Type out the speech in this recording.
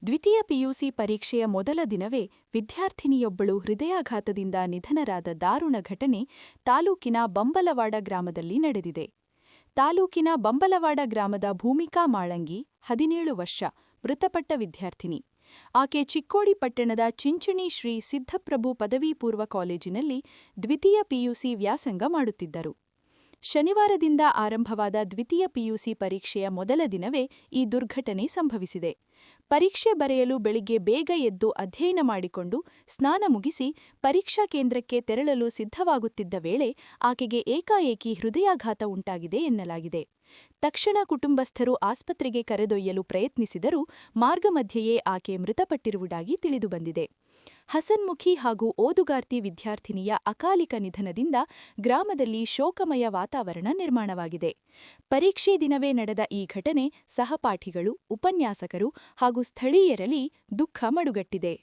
ದ್ವಿತೀಯ ಪಿಯುಸಿ ಪರೀಕ್ಷೆಯ ಮೊದಲ ದಿನವೇ ವಿದ್ಯಾರ್ಥಿನಿಯೊಬ್ಬಳು ಹೃದಯಾಘಾತದಿಂದ ನಿಧನರಾದ ದಾರುಣ ಘಟನೆ ತಾಲೂಕಿನ ಬಂಬಲವಾಡ ಗ್ರಾಮದಲ್ಲಿ ನಡೆದಿದೆ. ತಾಲೂಕಿನ ಬಂಬಲವಾಡ ಗ್ರಾಮದ ಭೂಮಿಕಾ ಮಾಳಂಗಿ 17 ವರ್ಷ ಮೃತಪಟ್ಟ ವಿದ್ಯಾರ್ಥಿನಿ. ಆಕೆ ಚಿಕ್ಕೋಡಿ ಪಟ್ಟಣದ ಚಿಂಚಣಿ ಶ್ರೀ ಸಿದ್ದಪ್ರಭು ಪದವಿ ಪೂರ್ವ ಕಾಲೇಜಿನಲ್ಲಿ ದ್ವಿತೀಯ ಪಿಯುಸಿ ವ್ಯಾಸಂಗ ಮಾಡುತ್ತಿದ್ದರು. ಶನಿವಾರದಿಂದ ಆರಂಭವಾದ ದ್ವಿತೀಯ ಪಿಯುಸಿ ಪರೀಕ್ಷೆಯ ಮೊದಲ ದಿನವೇ ಈ ದುರ್ಘಟನೆ ಸಂಭವಿಸಿದೆ. ಪರೀಕ್ಷೆ ಬರೆಯಲು ಬೆಳಿಗ್ಗೆ ಬೇಗ ಎದ್ದು ಅಧ್ಯಯನ ಮಾಡಿಕೊಂಡು ಸ್ನಾನ ಮುಗಿಸಿ ಪರೀಕ್ಷಾ ಕೇಂದ್ರಕ್ಕೆ ತೆರಳಲು ಸಿದ್ಧವಾಗುತ್ತಿದ್ದ ವೇಳೆ ಆಕೆಗೆ ಏಕಾಏಕಿ ಹೃದಯಾಘಾತ ಉಂಟಾಗಿದೆ ಎನ್ನಲಾಗಿದೆ. ತಕ್ಷಣ ಕುಟುಂಬಸ್ಥರು ಆಸ್ಪತ್ರೆಗೆ ಕರೆದೊಯ್ಯಲು ಪ್ರಯತ್ನಿಸಿದರೂ ಮಾರ್ಗಮಧ್ಯೆಯೇ ಆಕೆ ಮೃತಪಟ್ಟಿರುವುದಾಗಿ ತಿಳಿದುಬಂದಿದೆ. ಹಸನ್ಮುಖಿ ಹಾಗೂ ಓದುಗಾರ್ತಿ ವಿದ್ಯಾರ್ಥಿನಿಯ ಅಕಾಲಿಕ ನಿಧನದಿಂದ ಗ್ರಾಮದಲ್ಲಿ ಶೋಕಮಯ ವಾತಾವರಣ ನಿರ್ಮಾಣವಾಗಿದೆ. ಪರೀಕ್ಷೆ ದಿನವೇ ನಡೆದ ಈ ಘಟನೆ ಸಹಪಾಠಿಗಳು, ಉಪನ್ಯಾಸಕರು ಹಾಗೂ ಸ್ಥಳೀಯರಲ್ಲಿ ದುಃಖ ಮಡುಗಟ್ಟಿದೆ.